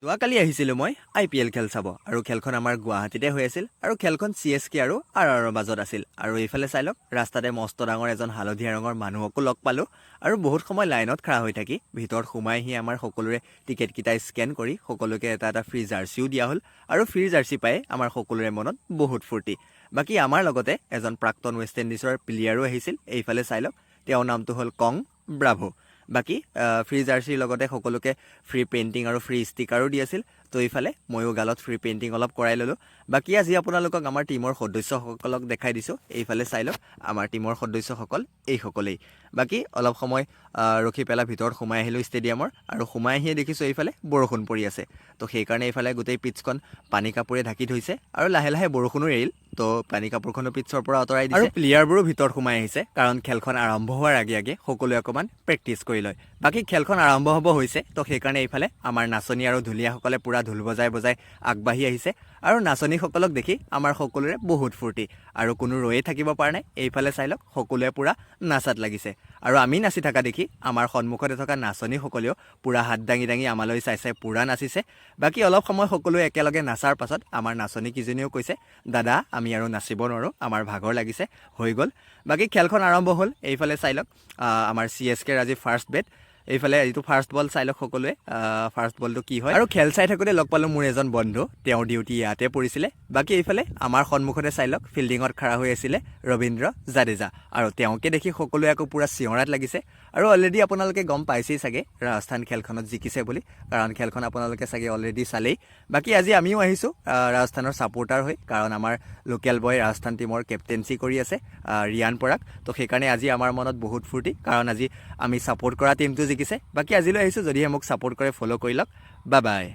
যোৱাকালি আহিছিলোঁ মই IPL খেল চাব আৰু খেলখন আমাৰ গুৱাহাটীতে হৈ আছিল আৰু খেলখন CSK আৰু RRৰ মাজত আছিল আৰু এইফালে চাই লওক ৰাস্তাতে মস্ত ডাঙৰ এজন হালধীয়া ৰঙৰ মানুহকো লগ পালোঁ আৰু বহুত সময় লাইনত খাৰা হৈ থাকি ভিতৰত সোমাই আহি আমাৰ সকলোৰে টিকেটকেইটা স্কেন কৰি সকলোকে এটা এটা ফ্ৰী জাৰ্চিও দিয়া হ'ল আৰু ফ্ৰী জাৰ্চি পাই আমাৰ সকলোৰে মনত বহুত ফূৰ্তি। বাকী আমাৰ লগতে এজন প্ৰাক্তন ৱেষ্ট ইণ্ডিজৰ প্লেয়াৰো আহিছিল। এইফালে চাই লওক তেওঁৰ নামটো হ'ল কং ব্ৰাভো। বাকী ফ্ৰী জাৰ্চিৰ লগতে সকলোকে ফ্ৰী পেইণ্টিং আৰু ফ্ৰী ষ্টিকাৰো দি আছিল। তো এইফালে ময়ো গালত ফ্ৰী পেইণ্টিং অলপ কৰাই ল'লোঁ। বাকী আজি আপোনালোকক আমাৰ টীমৰ সদস্যসকলক দেখাই দিছোঁ। এইফালে চাই লওক আমাৰ টীমৰ সদস্যসকল এইসকলেই। বাকী অলপ সময় ৰখি পেলাই ভিতৰত সোমাই আহিলোঁ ষ্টেডিয়ামৰ আৰু সোমাই আহিয়ে দেখিছোঁ এইফালে বৰষুণ পৰি আছে। তো সেইকাৰণে এইফালে গোটেই পিটছখন পানী কাপোৰে ঢাকি থৈছে আৰু লাহে লাহে বৰষুণো এৰিল। তো পানী কাপোৰখনো পিটছৰ পৰা আঁতৰাই দিছে আৰু প্লেয়াৰবোৰো ভিতৰত সোমাই আহিছে কাৰণ খেলখন আৰম্ভ হোৱাৰ আগে আগে সকলোৱে অকণমান প্ৰেক্টিচ কৰি লয়। বাকী খেলখন আৰম্ভ হ'ব হৈছে, তো সেইকাৰণে এইফালে আমাৰ নাচনী আৰু ঢুলীয়াসকলে পূৰা ঢোল বজাই বজাই আগবাঢ়ি আহিছে আৰু নাচনীসকলক দেখি আমাৰ সকলোৰে বহুত ফূৰ্তি আৰু কোনো ৰৈয়ে থাকিব পৰা নাই। এইফালে চাই লওক সকলোৱে পূৰা নাচাত লাগিছে আৰু আমি নাচি থকা দেখি আমাৰ সন্মুখতে থকা নাচনীসকলেও পূৰা হাত দাঙি দাঙি আমালৈ চাই চাই পূৰা নাচিছে। বাকী অলপ সময় সকলোৱে একেলগে নাচাৰ পাছত আমাৰ নাচনীকেইজনীয়েও কৈছে, দাদা আমি আৰু নাচিব নোৱাৰোঁ, আমাৰ ভাগৰ লাগিছে, হৈ গ'ল। বাকী খেলখন আৰম্ভ হ'ল। এইফালে চাই লওক আমাৰ CSKৰ আজি ফাৰ্ষ্ট বেট। এইফালে এইটো ফাৰ্ষ্ট বল চাই লওক সকলোৱে ফাৰ্ষ্ট বলটো কি হয় আৰু খেল চাই থাকোঁতে লগ পালোঁ মোৰ এজন বন্ধু, তেওঁৰ ডিউটি ইয়াতে পৰিছিলে। বাকী এইফালে আমাৰ সন্মুখতে চাই লওক ফিল্ডিঙত খাৰা হৈ আছিলে ৰবীন্দ্ৰ জাদেজা আৰু তেওঁকে দেখি সকলোৱে আকৌ পূৰা চিঞৰাত লাগিছে আৰু অলৰেডি আপোনালোকে গম পাইছেই চাগে ৰাজস্থান খেলখনত জিকিছে বুলি, কাৰণ খেলখন আপোনালোকে চাগে অলৰেডি চালেই। বাকী আজি আমিও আহিছোঁ ৰাজস্থানৰ ছাপোৰ্টাৰ হৈ, কাৰণ আমাৰ লোকেল বয় ৰাজস্থান টীমৰ কেপ্টেইনচি কৰি আছে ৰিয়ান পৰাগ। তো সেইকাৰণে আজি আমাৰ মনত বহুত ফূৰ্তি, কাৰণ আজি আমি ছাপোৰ্ট কৰা টীমটো জিকিছে। বাকী আজিলৈ আহিছোঁ, যদিহে মোক ছাপোৰ্ট কৰে ফ'ল' কৰি লওক। Bye bye.